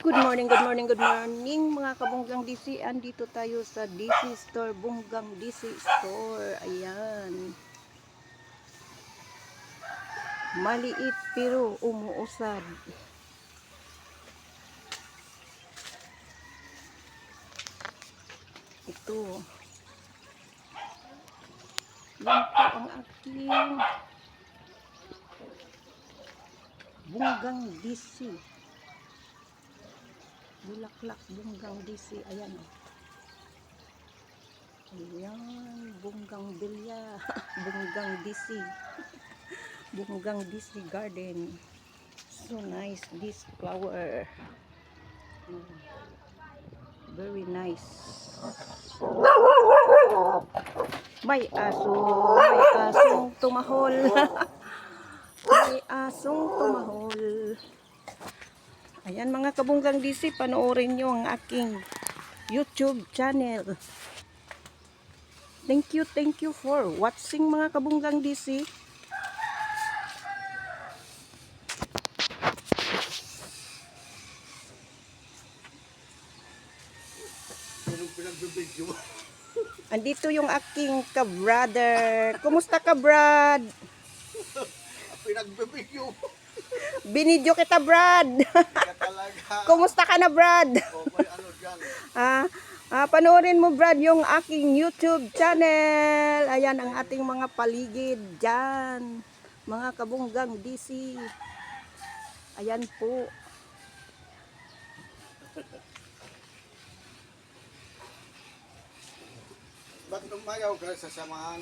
Good morning, good morning, good morning mga kabunggang DC. Andito tayo sa DC Store, Bunggang DC Store. Ayan. Maliit pero umuusad. Ito. Yan po ang aking Bunggang DC. Bulaklak Bunggang DC. Ayan o. Ayan. Bunggang Bilya. Bunggang DC. Bunggang DC Garden. So nice this flower. Very nice. May asong tumahol. May asong tumahol. Ayan mga kabunggang DC, panoorin nyo ang aking YouTube channel. Thank you for watching mga kabunggang DC. Andito yung aking ka-brother. Kumusta ka, Brad? Pinagbibigyo. Binidyo kita, Brad. Talaga. Kumusta ka na, Brad? Okay, ano dyan? Panoorin mo, Brad, yung aking YouTube channel. Ayan ang ating mga paligid dyan. Mga kabunggang DC. Ayan po. Ba't umayaw ka sa samahan?